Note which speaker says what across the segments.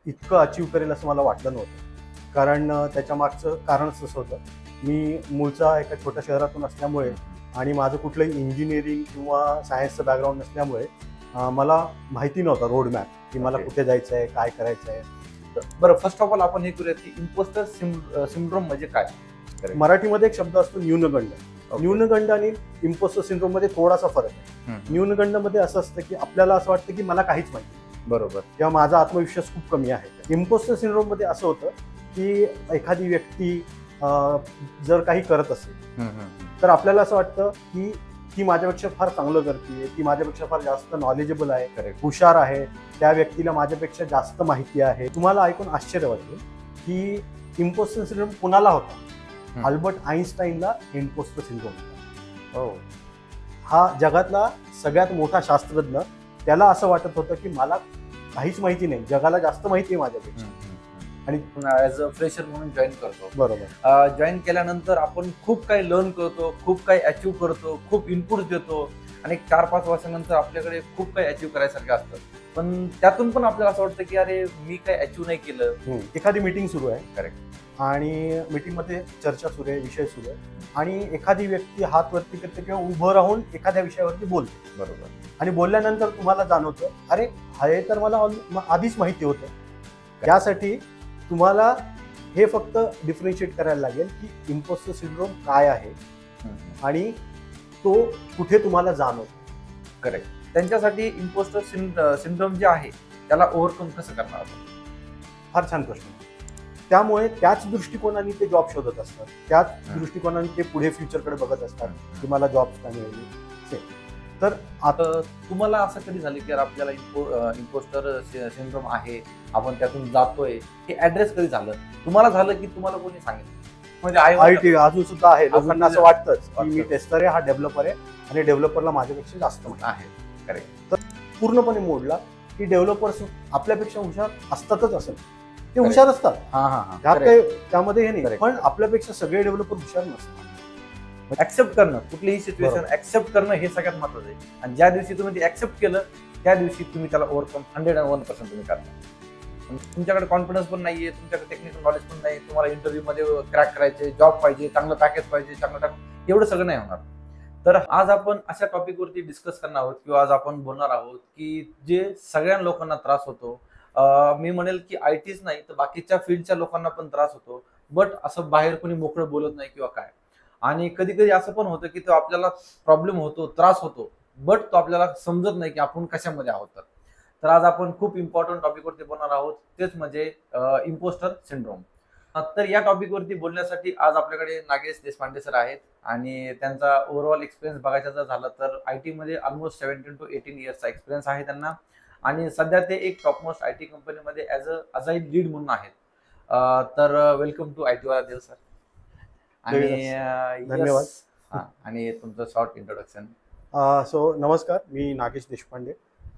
Speaker 1: इतकं अचीव करेल असं मला वाटलं नव्हतं. कारण त्याच्या मागचं कारणच तसं होतं. मी मूळचा एका छोट्या शहरातून असल्यामुळे आणि माझं कुठलंही इंजिनिअरिंग किंवा सायन्सचं बॅकग्राऊंड नसल्यामुळे मला माहिती नव्हता रोड मॅप की मला कुठे जायचं आहे, काय करायचं आहे.
Speaker 2: बरं, फर्स्ट ऑफ ऑल आपण हे करूया की इम्पोस्टर सिंड्रोम म्हणजे काय.
Speaker 1: मराठीमध्ये एक शब्द असतो न्यूनगंड. न्यूनगंड आणि इम्पोस्टर सिंड्रोम मध्ये थोडासा फरक आहे. न्यूनगंड मध्ये असं असतं की आपल्याला असं वाटतं की मला काहीच माहिती,
Speaker 2: बरोबर,
Speaker 1: किंवा माझा आत्मविश्वास खूप कमी आहे. इम्पोस्टर सिंड्रोम मध्ये असं होतं की एखादी व्यक्ती जर काही करत असेल तर आपल्याला असं वाटतं की ती माझ्यापेक्षा फार चांगलं करते, ती माझ्यापेक्षा फार जास्त नॉलेजेबल आहे, हुशार आहे, त्या व्यक्तीला माझ्यापेक्षा जास्त माहिती आहे. तुम्हाला ऐकून आश्चर्य वाटेल की इम्पोस्टर सिंड्रोम कुणाला होता? अल्बर्ट आईन्स्टाईनला इम्पोस्टर सिंड्रोम होता. हा जगातला सगळ्यात मोठा शास्त्रज्ञ. त्याला असं वाटत होतं की मला काहीच माहिती नाही, जगाला जास्त माहिती आहे माझ्यापेक्षा.
Speaker 2: आणि ॲज अ फ्रेशर म्हणून जॉईन करतो.
Speaker 1: बरोबर.
Speaker 2: जॉईन केल्यानंतर आपण खूप काही लर्न करतो, खूप काही अचीव करतो, खूप इनपुट देतो आणि 4-5 वर्षानंतर आपल्याकडे खूप काही अचीव करायसारखं असतं. पण त्यातून पण आपल्याला असं वाटतं की अरे मी काही अचीव नाही केलं.
Speaker 1: एखादी मीटिंग सुरू आहे,
Speaker 2: करेक्ट,
Speaker 1: आणि मीटिंगमध्ये चर्चा सुरू आहे, विषय सुरू आहे, आणि एखादी व्यक्ती हात वरती करते किंवा उभं राहून एखाद्या विषयावरती बोलते.
Speaker 2: बरोबर.
Speaker 1: आणि बोलल्यानंतर तुम्हाला जाणवतं अरे हे तर मला आधीच माहिती होतं. त्यासाठी तुम्हाला हे फक्त डिफरन्शिएट करायला लागेल की इम्पोस्टर सिंड्रोम काय आहे आणि तो कुठे तुम्हाला जाणवतो.
Speaker 2: करेक्ट. त्यांच्यासाठी इम्पोस्टर सिंड्रोम जे आहे त्याला ओव्हरकम कसं करणार आपण?
Speaker 1: फार छान प्रश्न. त्यामुळे त्याच दृष्टिकोनाने ते जॉब शोधत असतात, त्याच दृष्टिकोनाने ते पुढे फ्युचरकडे बघत असतात की मला जॉब काय मिळेल. तर
Speaker 2: आता तुम्हाला असं कधी झालं की आपल्याला इम्पोस्टर सिंड्रोम आहे, आपण त्यातून जातोय, हे ऍड्रेस कधी झालं? तुम्हाला झालं की तुम्हाला कोणी सांगितलं? म्हणजे
Speaker 1: आयटी अजून सुद्धा आहे, लोकांना असं वाटतंच की मी टेस्टर आहे, हा डेव्हलपर आहे आणि डेव्हलपरला माझ्यापेक्षा जास्त
Speaker 2: आहे. करेक्ट.
Speaker 1: तर पूर्णपणे मोडला की डेव्हलपर्स आपल्यापेक्षा हुशार असतातच. असेल ते हुशार असतात, त्यामध्ये हे नाही, पण आपल्यापेक्षा सगळे डेव्हलपर हुशार नसतात.
Speaker 2: ऍक्सेप्ट करणं, कुठलीही सिच्युएशन ऍक्सेप्ट करणं हे सगळ्यात महत्त्वाचं आहे. आणि ज्या दिवशी तुम्ही ते ऍक्सेप्ट केलं त्या दिवशी तुम्ही त्याला ओव्हरकम 101% तुम्ही करता. तुमच्याकडे कॉन्फिडन्स पण नाहीये, तुमच्याकडे टेक्निकल नॉलेज पण नाही, तुम्हाला इंटरव्ह्यू मध्ये क्रॅक करायचे, जॉब पाहिजे, चांगलं पॅकेज पाहिजे, एवढं सगळं नाही होणार. तर आज आपण अशा टॉपिकवरती डिस्कस करणार आहोत किंवा आज आपण बोलणार आहोत की जे सगळ्या लोकांना त्रास होतो. मी म्हणेल की आयटीच नाही तर बाकीच्या फील्डच्या लोकांना पण त्रास होतो, बट असं बाहेर कोणी मोकळं बोलत नाही किंवा काय. आणि कधी कधी असं पण होतं की तो आपल्याला प्रॉब्लेम होतो, त्रास होतो, बट तो आपल्याला समजत नाही की आपण कशामध्ये आहोत. तर आज आपण खूप इम्पॉर्टंट टॉपिकवरती बोलणार आहोत, तेच म्हणजे इम्पोस्टर सिंड्रोम. तर या टॉपिकवरती बोलण्यासाठी आज आपल्याकडे नागेश देशपांडे सर आहेत आणि त्यांचा ओव्हरऑल एक्सपिरियन्स बघायचा जर झाला तर आयटी मध्ये ऑलमोस्ट 17 to 18 इयर्सचा एक्सपिरियन्स आहे त्यांना. आणि सध्या ते एक टॉपमोस्ट आयटी कंपनीमध्ये ॲज अ अजाईल लीड म्हणून आहेत. तर वेलकम टू आयटी वाला देव सर. आणि
Speaker 1: धन्यवाद.
Speaker 2: आणि तुमचं शॉर्ट इंट्रोडक्शन.
Speaker 1: सो नमस्कार, मी नागेश देशपांडे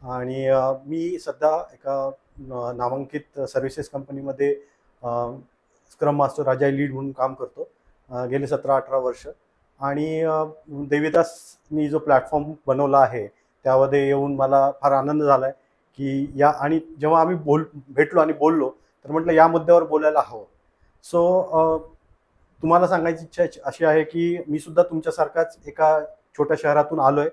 Speaker 1: आणि मी सध्या एका नामांकित सर्व्हिसेस कंपनीमध्ये स्क्रम मास्टर अजाईल लीड म्हणून काम करतो गेले 17-18 वर्ष. आणि देवीदासनी जो प्लॅटफॉर्म बनवला आहे त्यामध्ये येऊन मला फार आनंद झाला आहे की या, आणि जेव्हा आम्ही भेटलो आणि बोललो तर म्हटलं या मुद्द्यावर बोलायला हवं. सो तुम्हाला सांगायची इच्छा अशी आहे की मी सुद्धा तुमच्यासारखाच एका छोट्या शहरातून आलो आहे.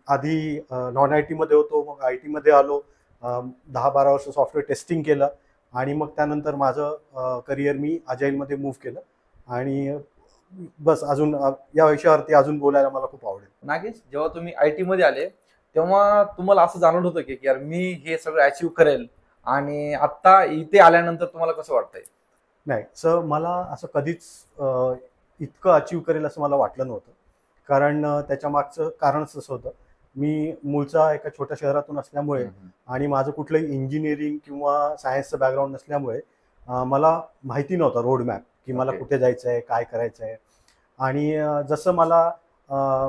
Speaker 1: आधी नॉन आय टीमध्ये होतो, मग आय टीमध्ये आलो, 10-12 वर्ष सॉफ्टवेअर टेस्टिंग केलं आणि मग त्यानंतर माझं करिअर मी अजाईलमध्ये मूव्ह केलं. आणि बस अजून या विषयावरती अजून बोलायला मला खूप आवडेल.
Speaker 2: नागेश, जेव्हा तुम्ही आय टीमध्ये आले तेव्हा तुम्हाला असं जाणवत होतं की यार मी हे सगळं अचीव करेल, आणि आता इथे आल्यानंतर तुम्हाला कसं वाटतंय?
Speaker 1: नाही सर, मला असं कधीच इतकं अचीव करेल असं मला वाटलं नव्हतं. कारण त्याच्या मागचं कारणच तसं होतं. मी मूळचा एका छोट्या शहरातून असल्यामुळे आणि माझं कुठलंही इंजिनिअरिंग किंवा सायन्सचं बॅकग्राऊंड नसल्यामुळे मला माहिती नव्हता रोड मॅप की मला कुठे जायचं आहे, काय करायचं आहे. आणि जसं मला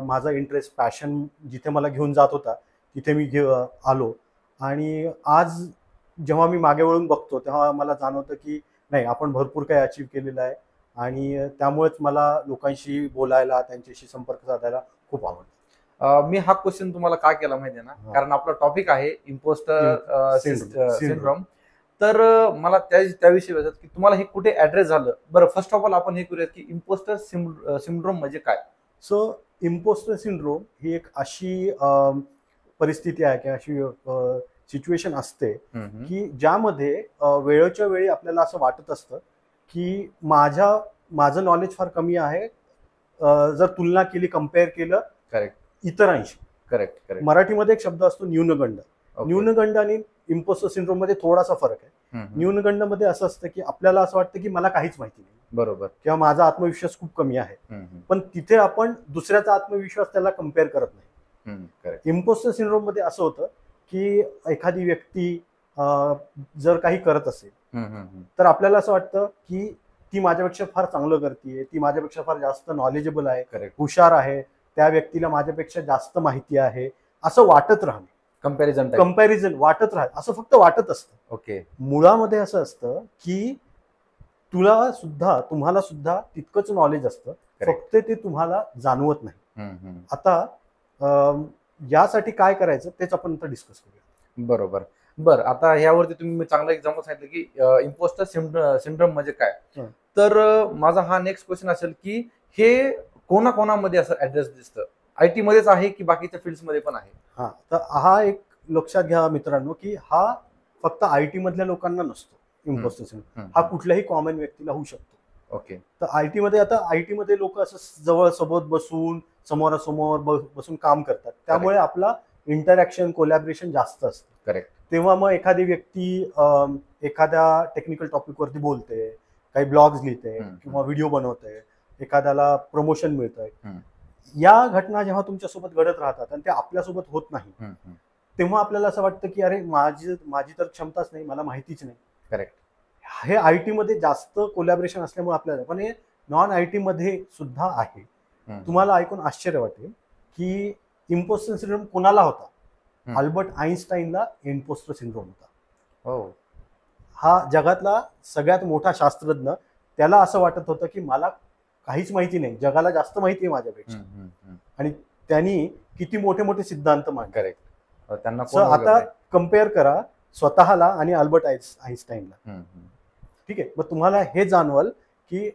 Speaker 1: माझा इंटरेस्ट, पॅशन जिथे मला घेऊन जात होता तिथे मी आलो. आणि आज जेव्हा मी मागे वळून बघतो तेव्हा मला जाणवतं की नाही, आपण भरपूर काही अचीव केलेलं आहे. आणि त्यामुळेच मला लोकांशी बोलायला, त्यांच्याशी संपर्क साधायला खूप आवडतं.
Speaker 2: मी हा क्वेश्चन तुम्हाला का केला माहिती आहे ना, कारण आपला टॉपिक आहे इम्पोस्टर सिंड्रोम. तर मला त्याविषयी विचारायचं की तुम्हाला हे कुठे ऍड्रेस झालं. बरं, फर्स्ट ऑफ ऑल आपण हे करूयात की इम्पोस्टर सिंड्रोम म्हणजे काय.
Speaker 1: सो इम्पोस्टर सिंड्रोम ही एक अशी परिस्थिती आहे किंवा अशी सिच्युएशन असते की ज्यामध्ये वेळेच्या वेळी आपल्याला असं वाटत असतं की माझं नॉलेज फार कमी आहे जर तुलना केली, कम्पेअर केलं
Speaker 2: करेक्ट
Speaker 1: इतरांशी.
Speaker 2: Correct correct.
Speaker 1: मराठीमध्ये एक शब्द असतो न्यूनगंड. न्यूनगंड आणि इम्पोस्टर सिंड्रोम मध्ये थोडासा फरक आहे. न्यूनगंड मध्ये असं असतं की आपल्याला असं वाटतं की मला काहीच माहिती नाही,
Speaker 2: बरोबर,
Speaker 1: किंवा माझा आत्मविश्वास खूप कमी आहे. पण तिथे आपण दुसऱ्याचा आत्मविश्वास त्याला कम्पेअर करत नाही. इम्पोस्टर सिंड्रोम मध्ये असं होतं की एखादी व्यक्ती जर काही करत असेल तर आपल्याला असं वाटतं की ती माझ्यापेक्षा फार चांगलं करते, ती माझ्यापेक्षा फार जास्त नॉलेजेबल आहे, हुशार आहे, त्या व्यक्तीला माझ्यापेक्षा जास्त माहिती आहे, असं वाटत राहणे. कंपॅरिझन वाटत राहत, असं फक्त वाटत असतं.
Speaker 2: ओके.
Speaker 1: मुळामध्ये असं असतं की तुम्हाला सुद्धा तितकंच नॉलेज असतं, फक्त ते तुम्हाला जाणवत नाही. आता यासाठी काय करायचं तेच आपण डिस्कस करूया.
Speaker 2: बरोबर. बरं, आता यावरती तुम्ही चांगला एक्झाम्पल सांगितलं की इम्पोस्टर सिंड्रोम म्हणजे काय. तर माझा हा नेक्स्ट क्वेश्चन असेल की हे कोणाकोणामध्ये असं ऍड्रेस दिसतं, आयटी मध्येच आहे की बाकीच्या फील्ड्स मध्ये पण आहे.
Speaker 1: हा, तर हा एक लक्षात घ्या मित्रांनो की हा फक्त आयटी मधल्या लोकांना नसतो. इम्पोस्टर सिंड्रोम हा कुठल्याही कॉमन व्यक्तीला होऊ शकतो.
Speaker 2: ओके.
Speaker 1: तर आयटी मध्ये लोक असं जवळ सोबत बसून समोरासमोर बसून काम करतात, त्यामुळे आपला इंटरॅक्शन, कोलॅबरेशन जास्त असतं.
Speaker 2: करेक्ट.
Speaker 1: तेव्हा मग एखादी व्यक्ती एखाद्या टेक्निकल टॉपिकवरती बोलते, काही ब्लॉग्स लिहिते किंवा व्हिडिओ बनवते, एखाद्याला प्रमोशन मिळतंय, या घटना जेव्हा तुमच्यासोबत घडत राहतात आणि त्या आपल्यासोबत होत नाही, तेव्हा आपल्याला असं वाटतं की अरे माझी तर क्षमताच नाही, मला माहितीच नाही.
Speaker 2: करेक्ट.
Speaker 1: हे आयटी मध्ये जास्त कोलॅबरेशन असल्यामुळे आपल्याला, पण हे नॉन आयटी मध्ये सुद्धा आहे. तुम्हाला ऐकून आश्चर्य वाटेल की इम्पोस्टर सिंड्रोम कोणाला होता. अल्बर्ट आईन्स्टाईनला इम्पोस्टर सिंड्रोम होता. हा जगातला सगळ्यात मोठा शास्त्रज्ञ, त्याला असं वाटत होतं की मला काहीच माहिती नाही, जगाला जास्त माहिती आहे माझ्यापेक्षा. आणि त्यांनी किती मोठे मोठे सिद्धांत मांडले.
Speaker 2: करेक्ट.
Speaker 1: आता कम्पेअर करा स्वतःला आणि अल्बर्ट आईन्स्टाईनला. ठीक आहे, मग तुम्हाला हे जाणवल की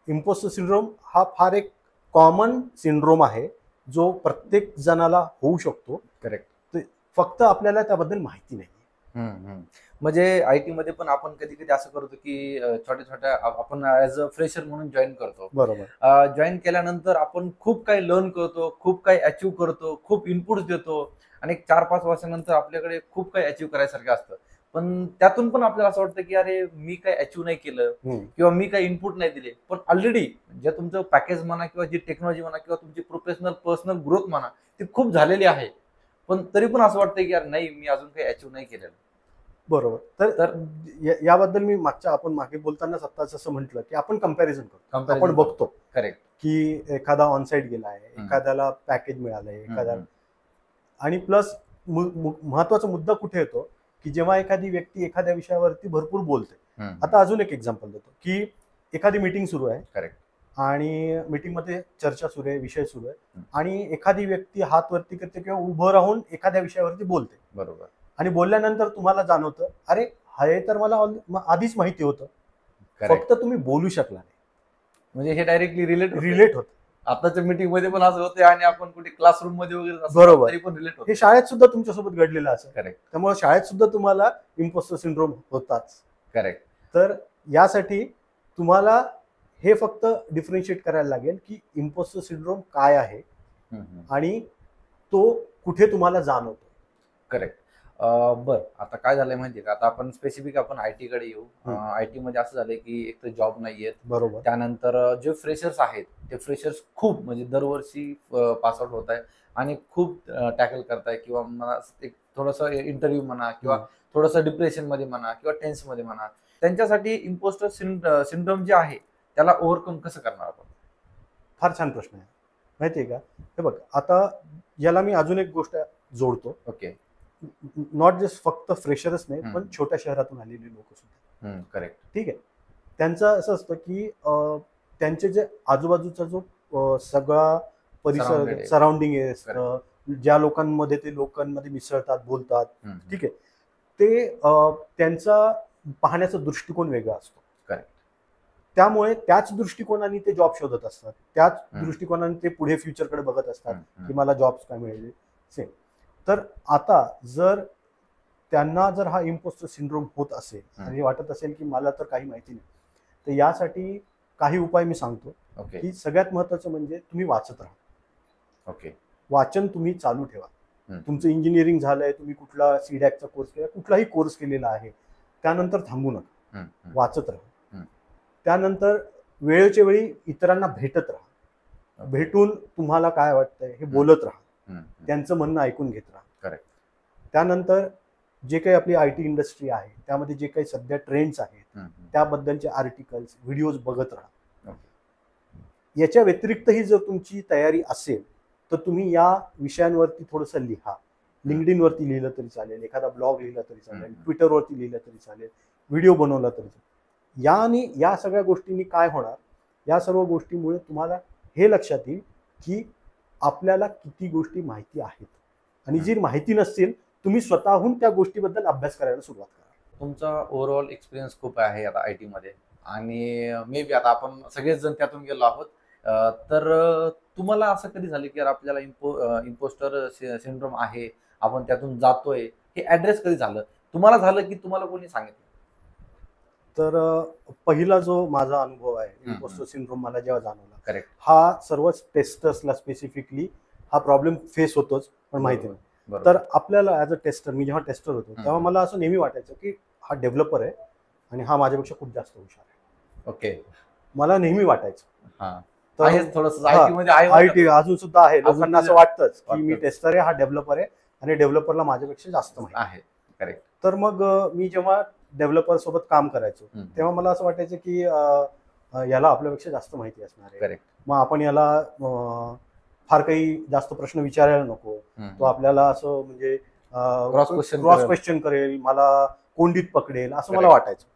Speaker 1: इम्पोस्टर सिंड्रोम हा फार एक कॉमन सिंड्रोम आहे जो प्रत्येक जणाला होऊ शकतो.
Speaker 2: करेक्ट.
Speaker 1: फक्त आपल्याला त्याबद्दल माहिती नाही.
Speaker 2: म्हणजे आयटी मध्ये पण आपण कधी कधी असं करतो की छोट्या छोट्या आपण ऍज अ फ्रेशर म्हणून जॉईन करतो.
Speaker 1: बरोबर.
Speaker 2: जॉईन केल्यानंतर आपण खूप काही लर्न करतो, खूप काही अचीव्ह करतो, खूप इनपुट्स देतो आणि 4-5 वर्षानंतर आपल्याकडे खूप काही अचीव्ह करायसारखं असतं. पण त्यातून पण आपल्याला असं वाटतं की अरे मी काही अचीव्ह नाही केलं किंवा मी काही इनपुट नाही दिले. पण ऑलरेडी जे तुमचं पॅकेज म्हणा किंवा जी टेक्नॉलॉजी म्हणा किंवा तुमची प्रोफेशनल पर्सनल ग्रोथ म्हणा ती खूप झालेली आहे, पण तरी पण असं वाटतं की यार नाही, मी अजून काही अचीव्ह नाही केलेलं.
Speaker 1: बरोबर. तर याबद्दल मी आपण मागे बोलतानाच आत्ताच असं म्हटलं की आपण कम्पॅरिझन करतो, आपण बघतो.
Speaker 2: करेक्ट.
Speaker 1: की एखादा ऑनसाईट गेलाय, एखाद्याला पॅकेज मिळालंय, एखाद्याला. आणि प्लस महत्वाचा मुद्दा कुठे येतो की जेव्हा एखादी व्यक्ती एखाद्या विषयावरती भरपूर बोलते. आता अजून एक एक्झाम्पल देतो की एखादी मीटिंग सुरू आहे.
Speaker 2: करेक्ट.
Speaker 1: आणि मीटिंग मध्ये चर्चा सुरू आहे, विषय सुरू आहे, आणि एखादी व्यक्ती हात वरती करते किंवा उभं राहून एखाद्या विषयावरती बोलते.
Speaker 2: बरोबर.
Speaker 1: आणि बोलल्यानंतर तुम्हाला जाणवतं अरे हे तर मला आधीच माहिती होतं, फक्त तुम्ही बोलू शकला नाही.
Speaker 2: म्हणजे हे डायरेक्टली
Speaker 1: रिलेट होतं.
Speaker 2: आताच्या मीटिंग मध्ये पण असं होते आणि आपण कुठे क्लासरूम मध्ये वगैरे
Speaker 1: बरोबर
Speaker 2: तरी पण रिलेट होतं.
Speaker 1: हे शाळेत सुद्धा तुमच्यासोबत घडलेलं असेल.
Speaker 2: करेक्ट.
Speaker 1: त्यामुळे शाळेत सुद्धा तुम्हाला इम्पोस्टर सिंड्रोम होताच.
Speaker 2: करेक्ट.
Speaker 1: तर यासाठी तुम्हाला हे फक्त डिफरन्शिएट करायला लागेल की इम्पोस्टर सिंड्रोम काय आहे आणि तो कुठे तुम्हाला जाणवतो.
Speaker 2: करेक्ट. बरं, आता काय झालंय माहितीये का, आता आपण स्पेसिफिक आपण आयटी कडे येऊ. आयटी मध्ये असं झालंय की एक तर जॉब नाहीयेत.
Speaker 1: बरोबर.
Speaker 2: त्यानंतर जे फ्रेशर्स आहेत ते फ्रेशर्स खूप म्हणजे दरवर्षी पास आउट होत आहे आणि खूप टॅकल करताय किंवा मला एक थोडंसं इंटरव्ह्यू म्हणा किंवा थोडंसं डिप्रेशन मध्ये म्हणा किंवा टेन्स मध्ये म्हणा, त्यांच्यासाठी इम्पोस्टर सिंड्रोम जे आहे त्याला ओव्हरकम कसं करणार आपण.
Speaker 1: फार छान प्रश्न आहे. माहितीये का, हे बघ आता याला मी अजून एक गोष्ट जोडतो.
Speaker 2: ओके.
Speaker 1: नॉट जस्ट फक्त फ्रेशरच नाही, पण छोट्या शहरातून आलेले लोक सुद्धा.
Speaker 2: करेक्ट.
Speaker 1: ठीक आहे. त्यांचं असं असतं की त्यांचे जे आजूबाजूचा जो सगळा परिसर, सराउंडिंग आहे, ज्या लोकांमध्ये ते लोकांमध्ये मिसळतात, बोलतात, ठीक आहे, ते त्यांचा पाहण्याचा दृष्टिकोन वेगळा असतो.
Speaker 2: Correct.
Speaker 1: त्यामुळे त्याच दृष्टिकोनाने ते जॉब शोधत असतात, त्याच
Speaker 2: हम्म.
Speaker 1: दृष्टिकोनाने ते पुढे फ्युचरकडे बघत असतात
Speaker 2: हम्म.
Speaker 1: की मला जॉब्स काय मिळेल. सेम. तर आता जर त्यांना जर हा इम्पोस्टर सिंड्रोम होत असेल आणि वाटत असेल की मला तर काही माहिती नाही, तर यासाठी काही उपाय मी सांगतो.
Speaker 2: ओके.
Speaker 1: की सगळ्यात महत्त्वाचं म्हणजे तुम्ही वाचत राहा.
Speaker 2: ओके.
Speaker 1: वाचन तुम्ही चालू ठेवा.
Speaker 2: हम्म.
Speaker 1: तुमचं इंजिनिअरिंग झालंय, तुम्ही कुठला सीडॅकचा कोर्स केला, कुठलाही कोर्स केलेला आहे, त्यानंतर थांबू नका,
Speaker 2: हम्म.
Speaker 1: वाचत राहा.
Speaker 2: हम्म.
Speaker 1: त्यानंतर वेळेच्या वेळी इतरांना भेटत राहा.
Speaker 2: Okay.
Speaker 1: भेटून तुम्हाला काय वाटतंय हे बोलत राहा,
Speaker 2: हम्म.
Speaker 1: त्यांचं म्हणणं ऐकून घेत राहा.
Speaker 2: Correct.
Speaker 1: त्यानंतर जे काही आपली IT इंडस्ट्री आहे त्यामध्ये जे काही सध्या ट्रेंड्स आहेत
Speaker 2: हम्म.
Speaker 1: त्याबद्दलचे आर्टिकल्स, व्हिडिओज बघत राहा.
Speaker 2: Okay.
Speaker 1: याच्या व्यतिरिक्तही जर तुमची तयारी असेल तर तुम्ही या विषयांवरती थोडंसं लिहा. लिंक्डइनवरती लिहिलं तरी चालेल, एखादा ब्लॉग लिहिला तरी चालेल,
Speaker 2: हम्म.
Speaker 1: ट्विटरवरती लिहिलं तरी चालेल, व्हिडिओ बनवला तरी चालेल. याने या सगळ्या गोष्टींनी काय होणार, या सर्व गोष्टीमुळे तुम्हाला हे लक्षात येईल की आपल्याला किती गोष्टी माहिती आहेत आणि जी माहिती नसतील तुम्ही स्वतःहून त्या गोष्टीबद्दल अभ्यास करायला सुरुवात करा.
Speaker 2: तुमचा ओव्हरऑल एक्सपिरियन्स खूप आहे आता IT मध्ये आणि मे बी आता आपण सगळेच जण त्यातून गेलो आहोत. तर तुम्हाला असं कधी झालं की यार आपल्याला इम्पोस्टर सिंड्रोम आहे, आपण त्यातून जातोय, हे ऍड्रेस कधी झालं? तुम्हाला झालं की तुम्हाला कोणी सांगितलं?
Speaker 1: तर पहिला जो माझा अनुभव आहे
Speaker 2: हम्म.
Speaker 1: इम्पोस्टर सिंड्रोम मला जेव्हा जाणवला,
Speaker 2: करेक्ट.
Speaker 1: हा सर्वच टेस्टर्सला स्पेसिफिकली हा प्रॉब्लेम फेस होतोच, पण माहिती नाही.
Speaker 2: बरोबर.
Speaker 1: तर आपल्याला ॲज अ टेस्टर, मी जेव्हा टेस्टर होतो तेव्हा मला असं नेहमी वाटायचं की हा डेव्हलपर आहे आणि हा माझ्यापेक्षा खूप जास्त हुशार आहे.
Speaker 2: ओके.
Speaker 1: मला नेहमी वाटायचं.
Speaker 2: हा.
Speaker 1: तर
Speaker 2: आहेच थोडंसं
Speaker 1: हा,
Speaker 2: IT मध्ये आहे.
Speaker 1: IT अजून सुद्धा आहे.
Speaker 2: अजून
Speaker 1: लोकांना असं
Speaker 2: तुझं-
Speaker 1: वाटतंच की मी
Speaker 2: वाटतंच.
Speaker 1: टेस्टर आहे, हा डेव्हलपर आहे आणि डेव्हलपरला माझ्यापेक्षा जास्त माहिती आहे.
Speaker 2: आहे. करेक्ट.
Speaker 1: तर मग मी जेव्हा डेव्हलपर सोबत काम करायचो तेव्हा मला असं वाटायचं की याला आपल्यापेक्षा जास्त माहिती असणार आहे.
Speaker 2: करेक्ट.
Speaker 1: मग आपण याला फार काही जास्त प्रश्न विचारायला नको. तो आपल्याला असं म्हणजे
Speaker 2: Cross question
Speaker 1: क्रॉस
Speaker 2: करेल.
Speaker 1: क्वेश्चन करेल, मला कोंडीत पकडेल असं मला
Speaker 2: Correct.
Speaker 1: वाटायचं.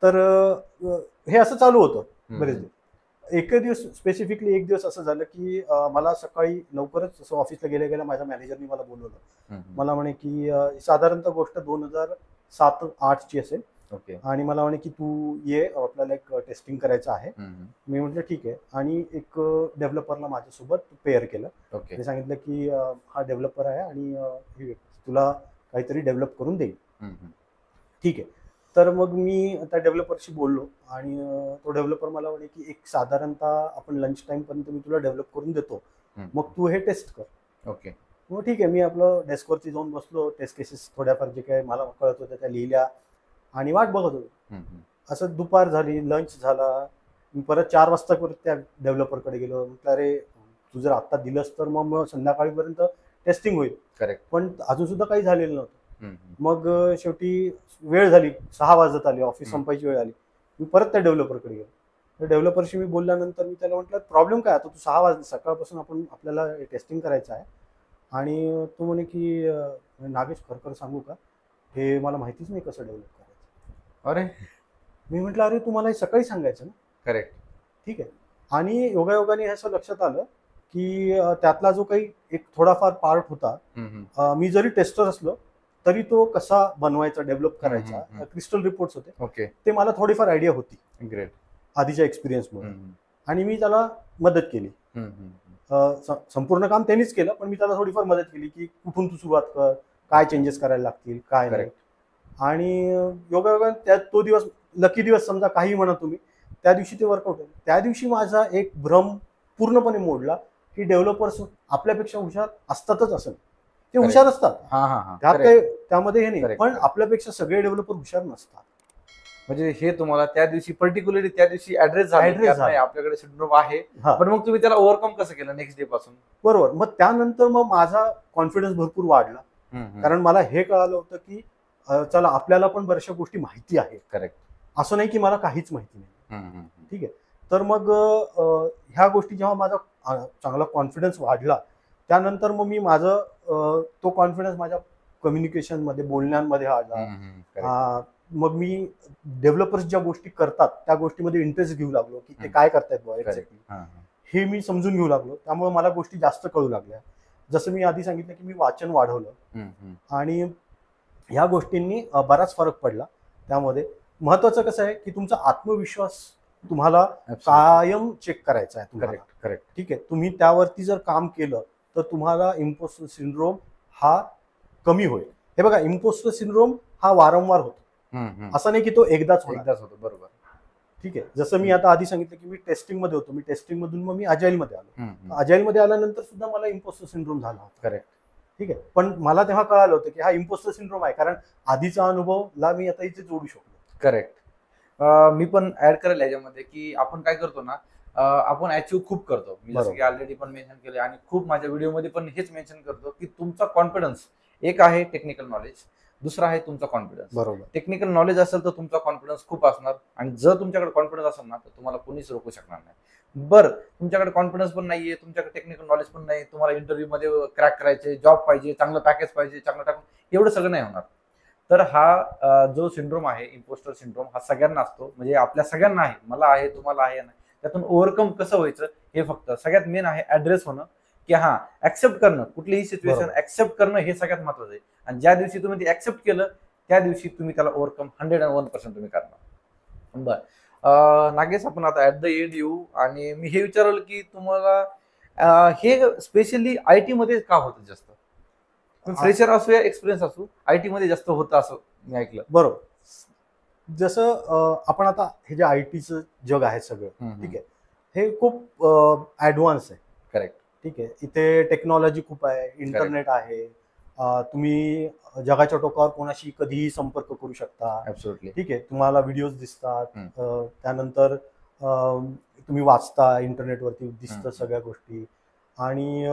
Speaker 1: तर हे असं चालू होतं बरेच दिवस. एक दिवस स्पेसिफिकली एक दिवस असं झालं की मला सकाळी लवकरच असं ऑफिसला गेल्या गेल्या माझ्या मॅनेजरनी मला बोलवलं. मला म्हणे की साधारणतः गोष्ट 2007-08 ची असेल
Speaker 2: ओके.
Speaker 1: आणि मला म्हणे की तू ये, आपल्याला एक टेस्टिंग करायचं आहे. मी म्हटलं ठीक आहे आणि एक डेव्हलपरला माझ्यासोबत पेअर केलं.
Speaker 2: ओके.
Speaker 1: मी सांगितलं की हा डेव्हलपर आहे आणि तुला काहीतरी डेव्हलप करून देईल. ठीक आहे. तर मग मी त्या डेव्हलपरशी बोललो आणि तो डेव्हलपर मला म्हणे की एक साधारणतः आपण लंच टाइम पर्यंत मी तुला डेव्हलप करून देतो, मग तू हे टेस्ट कर.
Speaker 2: ओके.
Speaker 1: मग ठीक आहे. मी आपलं डेस्कवरती जाऊन बसलो, टेस्ट केसेस थोड्याफार जे काही मला कळत होत्या त्या लिहिल्या आणि वाट बघत होतो. असं दुपार झाली, लंच झाला, मी परत 4 वाजता परत त्या डेव्हलपरकडे गेलो. म्हटलं अरे तू जर आत्ता दिलंस तर मग संध्याकाळीपर्यंत टेस्टिंग होईल.
Speaker 2: करेक्ट.
Speaker 1: पण अजून सुद्धा काही झालेलं नव्हतं.
Speaker 2: मग
Speaker 1: मग शेवटी वेळ झाली, 6 वाजत आले, ऑफिस संपायची वेळ आली. मी परत त्या डेव्हलपरकडे गेलो. त्या डेव्हलपरशी मी बोलल्यानंतर मी त्याला म्हटलं प्रॉब्लेम काय, आता तू 6 वाजले, सकाळपासून आपल्याला टेस्टिंग करायचं आहे. आणि तो म्हणे की नागेश खरं सांगू का, हे मला माहितीच नाही कसं डेव्हलप करायचं.
Speaker 2: अरे
Speaker 1: मी म्हटलं अरे तुम्हाला हे सकाळी सांगायचं ना.
Speaker 2: करेक्ट.
Speaker 1: ठीक आहे. आणि योगायोगाने असं लक्षात आलं की त्यातला जो काही एक थोडाफार पार्ट होता, मी जरी टेस्टर असलो तरी तो कसा बनवायचा, डेव्हलप करायचा, क्रिस्टल रिपोर्ट्स होते,
Speaker 2: ओके.
Speaker 1: ते मला थोडीफार आयडिया होती
Speaker 2: ग्रेट.
Speaker 1: आधीच्या एक्सपिरियन्समुळे. आणि मी त्याला मदत केली. संपूर्ण काम त्यांनीच केलं, पण मी त्याला थोडीफार मदत केली की कुठून तू सुरुवात कर, काय चेंजेस करायला लागतील, काय नाही. आणि योगायोगाने त्या तो दिवस लकी दिवस समजा काही म्हणा तुम्ही, त्या दिवशी ते वर्कआउट झालं. त्या दिवशी माझा एक भ्रम पूर्णपणे मोडला की डेव्हलपर्स आपल्यापेक्षा हुशार असतातच असं. ते हुशार असतात, त्यात काही त्यामध्ये हे नाही, पण आपल्यापेक्षा सगळे डेव्हलपर हुशार नसतात.
Speaker 2: म्हणजे हे तुम्हाला त्या दिवशी पर्टिक्युलरली त्या दिवशी ऍड्रेस झाला आपल्याकडे सिंड्रोम आहे. पण मग तुम्ही त्याला ओव्हरकम कसं केलं नेक्स्ट डे पासून?
Speaker 1: बरोबर. मग त्यानंतर मग माझा कॉन्फिडन्स भरपूर वाढला, कारण मला हे कळालं होतं की चला आपल्याला पण बऱ्याचशा गोष्टी माहिती आहेत.
Speaker 2: करेक्ट.
Speaker 1: असं नाही की मला काहीच माहिती नाही. ठीक आहे. तर मग ह्या गोष्टी जेव्हा माझा चांगला कॉन्फिडन्स वाढला, त्यानंतर मग मी माझं तो कॉन्फिडन्स माझ्या कम्युनिकेशनमध्ये, बोलण्यांमध्ये आला. मग मी डेव्हलपर्स ज्या गोष्टी करतात त्या गोष्टीमध्ये इंटरेस्ट घेऊ लागलो की ते काय करतायत बुवा एक्झॅक्टली, हे मी समजून घेऊ लागलो. त्यामुळे मला गोष्टी जास्त कळू लागल्या. जसं मी आधी सांगितलं की मी वाचन वाढवलं आणि ह्या गोष्टींनी बराच फरक पडला. त्यामध्ये महत्वाचं कसं आहे की तुमचा आत्मविश्वास तुम्हाला कायम चेक करायचा आहे तुम्हाला.
Speaker 2: करेक्ट.
Speaker 1: ठीक आहे, तुम्ही त्यावरती जर काम केलं तर तुम्हाला इम्पोस्टर सिंड्रोम हा कमी होईल. हे बघा, इम्पोस्टर सिंड्रोम हा वारंवार होतो, असं नाही की तो एकदाच
Speaker 2: होतो. बरोबर.
Speaker 1: ठीक आहे, जसं मी आता आधी सांगितलं की मी टेस्टिंग मध्ये होतो, मी टेस्टिंग मधून मग मी अजाईल मध्ये आलो. अजाईल मध्ये आल्यानंतर सुद्धा मला इम्पोस्टर सिंड्रोम झाला होता.
Speaker 2: करेक्ट.
Speaker 1: ठीक आहे, पण मला तेव्हा कळालं होतं की हा इम्पोस्टर सिंड्रोम आहे, कारण आधीचा अनुभवला मी आता इथे जोडू शकलो.
Speaker 2: करेक्ट. मी पण ऍड करेल याच्यामध्ये की आपण काय करतो ना, आपण अचीव खूप करतो. मी जसं की ऑलरेडी पण मेन्शन केले आणि खूप माझ्या व्हिडिओमध्ये पण हेच मेन्शन करतो की तुमचा कॉन्फिडन्स एक आहे, टेक्निकल नॉलेज, दुसरा आहे तुमचा कॉन्फिडन्स.
Speaker 1: बरोबर.
Speaker 2: टेक्निकल नॉलेज असेल तर तुमचा कॉन्फिडन्स खूप असणार, आणि जर तुमच्याकडे कॉन्फिडन्स असेल ना तर तुम्हाला कोणीच रोखू शकणार नाही. बरं, तुमच्याकडे कॉन्फिडन्स पण नाहीये, तुमच्याकडे टेक्निकल नॉलेज पण नाही, तुम्हाला इंटरव्ह्यू मध्ये क्रॅक करायचे, जॉब पाहिजे, चांगलं पॅकेज पाहिजे, चांगलं टाकून, एवढं सगळं नाही होणार. तर हा जो सिंड्रोम आहे, इम्पोस्टर सिंड्रोम, हा सगळ्यांना असतो, म्हणजे आपल्या सगळ्यांना आहे, मला आहे, तुम्हाला आहे. त्यातून ओव्हरकम कसं व्हायचं हे फक्त सगळ्यात मेन आहे ऍड्रेस होणं, की हा ऍक्सेप्ट करणं, कुठलीही सिच्युएशन ऍक्सेप्ट करणं हे सगळ्यात महत्वाचं आहे. आणि ज्या दिवशी तुम्ही ते ऍक्सेप्ट केलं त्या दिवशी तुम्ही त्याला ओव्हरकम 101% तुम्ही करणार. बरं नागेश, आपण आता ऍट द एंड येऊ, आणि मी हे विचारलं की तुम्हाला हे स्पेशली आयटी मध्ये का होतं जास्त? फ्रेशर असो या एक्सपिरियन्स असो, आयटी मध्ये जास्त होतं असं मी ऐकलं.
Speaker 1: बरोबर. जसं आपण आता हे जे आयटीचं जग आहे सगळं, ठीक आहे, हे खूप ऍडव्हान्स आहे.
Speaker 2: करेक्ट.
Speaker 1: ठीक आहे, इथे टेक्नॉलॉजी खूप आहे, इंटरनेट आहे, तुम्ही जगाच्या टोकावर कोणाशी कधीही संपर्क करू शकता.
Speaker 2: ऍब्सोल्युटली.
Speaker 1: ठीक आहे, तुम्हाला व्हिडिओज दिसतात, त्यानंतर तुम्ही वाचता, इंटरनेटवरती दिसतं सगळ्या गोष्टी, आणि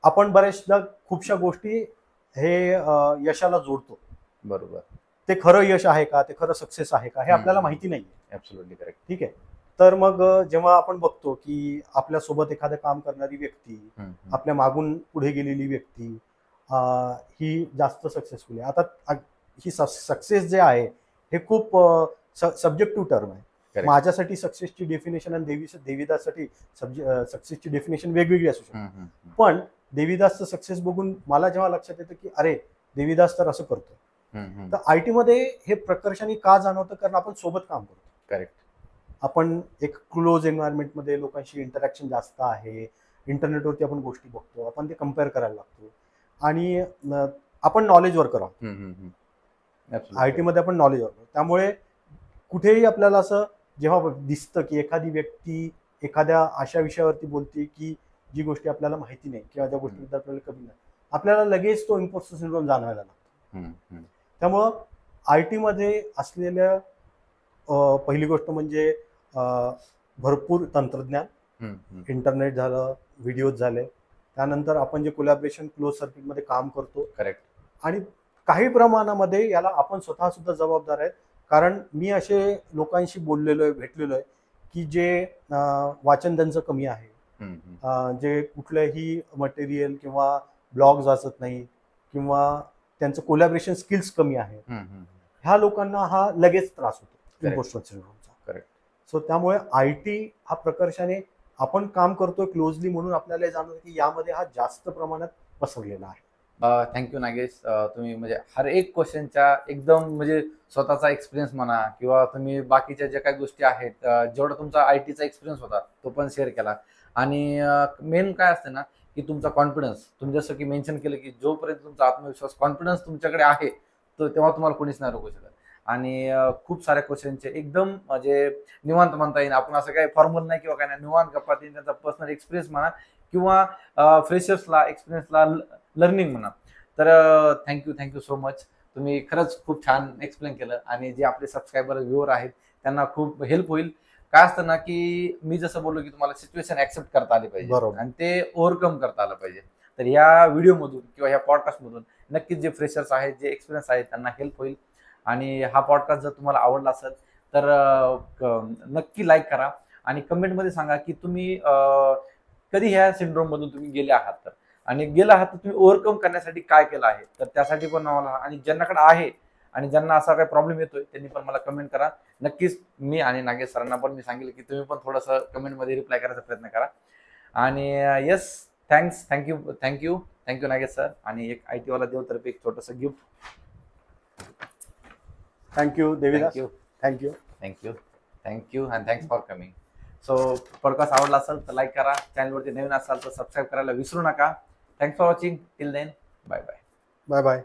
Speaker 1: आपण बऱ्याचदा खूपशा गोष्टी हे यशाला जोडतो.
Speaker 2: बरोबर.
Speaker 1: ते खरं यश आहे का, ते खरं सक्सेस आहे का, हे आपल्याला माहिती नाही.
Speaker 2: Absolutely correct.
Speaker 1: ठीक आहे, तर मग जेव्हा आपण बघतो की आपल्यासोबत एखादं काम करणारी व्यक्ती, आपल्या मागून पुढे गेलेली व्यक्ती, ही जास्त सक्सेसफुल आहे. आता ही सक्सेस जे आहे हे खूप सब्जेक्टिव्ह टर्म आहे. माझ्यासाठी सक्सेसची डेफिनेशन आणि देवीदाससाठी सक्सेसची डेफिनेशन वेगवेगळी असू शकते. पण देवीदासचं सक्सेस बघून मला जेव्हा लक्षात येतं की अरे, देवीदास तर असं करतो, तर आयटी मध्ये हे प्रकर्षाने का जाणवतं, कारण आपण सोबत काम करतो.
Speaker 2: करेक्ट.
Speaker 1: आपण एक क्लोज एन्व्हायरमेंट मध्ये लोकांशी इंटरॅक्शन जास्त आहे, इंटरनेटवरती आपण गोष्टी बघतो, आपण ते कम्पेअर करायला लागतो, आणि आपण नॉलेजवर करावं. आयटी मध्ये आपण नॉलेजवर करतो, त्यामुळे कुठेही आपल्याला असं जेव्हा दिसतं की एखादी व्यक्ती एखाद्या अशा विषयावरती बोलते की जी गोष्टी आपल्याला माहिती नाही किंवा ज्या गोष्टीबद्दल आपल्याला कमी नाही, आपल्याला लगेच तो इम्पोस्टर सिंड्रोम जाणवायला लागतो. त्यामुळं आयटी मध्ये असलेल्या पहिली गोष्ट म्हणजे भरपूर तंत्रज्ञान, इंटरनेट झालं, व्हिडिओज झाले, त्यानंतर आपण जे कोलॅबरेशन क्लोज सर्किटमध्ये काम करतो.
Speaker 2: करेक्ट.
Speaker 1: आणि काही प्रमाणामध्ये याला आपण स्वतः सुद्धा जबाबदार आहेत, कारण मी असे लोकांशी बोललेलो आहे, भेटलेलो आहे की जे वाचन त्यांचं कमी आहे, जे कुठलंही मटेरियल किंवा ब्लॉग्स वाचत नाही, किंवा त्यांचं कोलॅबरेशन स्किल्स कमी आहे, ह्या लोकांना हा लगेच त्रास होतो इम्पोस्टर सिंड्रोमचा.
Speaker 2: करेक्ट.
Speaker 1: सो त्यामुळे आयटी हा प्रकर्षाने आपण काम करतोय क्लोजली म्हणून आपल्याला जाणवतं की यामध्ये हा जास्त प्रमाणात पसरलेला आहे.
Speaker 2: थँक्यू नागेश. तुम्ही म्हणजे हर एक क्वेश्चनच्या एकदम म्हणजे स्वतःचा एक्सपिरियन्स म्हणा किंवा तुम्ही बाकीच्या ज्या काही गोष्टी आहेत, जेवढा तुमचा आयटीचा एक्सपिरियन्स होता तो पण शेअर केला. आणि मेन काय असतं ना की तुमचा कॉन्फिडन्स, तुम्ही जसं की मेन्शन केलं की जोपर्यंत तुमचा आत्मविश्वास, कॉन्फिडन्स तुमच्याकडे आहे तो तेव्हा तुम्हाला कोणीच नाही रोखू शकत. आणि खूप साऱ्या क्वेश्चनचे एकदम म्हणजे निवांत म्हणता येईल, आपण असं काही फॉर्मल नाही किंवा काय नाही, निवांत गप्पा येईल, त्यांचा पर्सनल एक्सपिरियन्स म्हणा किंवा फ्रेशर्सला एक्सपिरियन्सला लर्निंग म्हणा. तर थँक्यू सो मच. तुम्ही खरंच खूप छान एक्सप्लेन केलं, आणि जे आपले सबस्क्रायबर व्ह्यूअर आहेत त्यांना खूप हेल्प होईल. काय असतं ना की मी जसं बोललो की तुम्हाला सिच्युएशन ऍक्सेप्ट करता आली पाहिजे, आणि ते ओव्हरकम करता आलं पाहिजे. तर या व्हिडिओमधून किंवा या पॉडकास्टमधून नक्कीच जे फ्रेशर्स आहेत, जे एक्सपिरियन्स आहेत, त्यांना हेल्प होईल. आणि हा पॉडकास्ट जर तुम्हाला आवडला असेल तर नक्की लाईक करा, आणि कमेंटमध्ये सांगा की तुम्ही कधी ह्या सिंड्रोम मधून तुम्ही गेले आहात, तर आणि गेला आहात तर तुम्ही ओव्हरकम करण्यासाठी काय केलं आहे. तर त्यासाठी पण मला, आणि ज्यांच्याकडे आहे आणि ज्यांना असा काही प्रॉब्लेम येतोय त्यांनी पण मला कमेंट करा. नक्कीच मी आणि नागेश सरांना पण मी सांगेल की तुम्ही पण थोडंसं कमेंटमध्ये रिप्लाय करायचा प्रयत्न करा. आणि येस, थँक्यू नागेश सर. आणि एक आयटी वाला देवतर्फे एक छोटंसं gift.
Speaker 1: Thank you Devidas.
Speaker 2: Thank you
Speaker 1: thank you.
Speaker 2: Thank you thank you and thanks for coming. So podcast आवडला असेल तर लाईक करा, चॅनलवरती नवीन असाल तर सबस्क्राईब करायला विसरू नका. Thanks for watching. Till then, bye bye.
Speaker 1: Bye bye.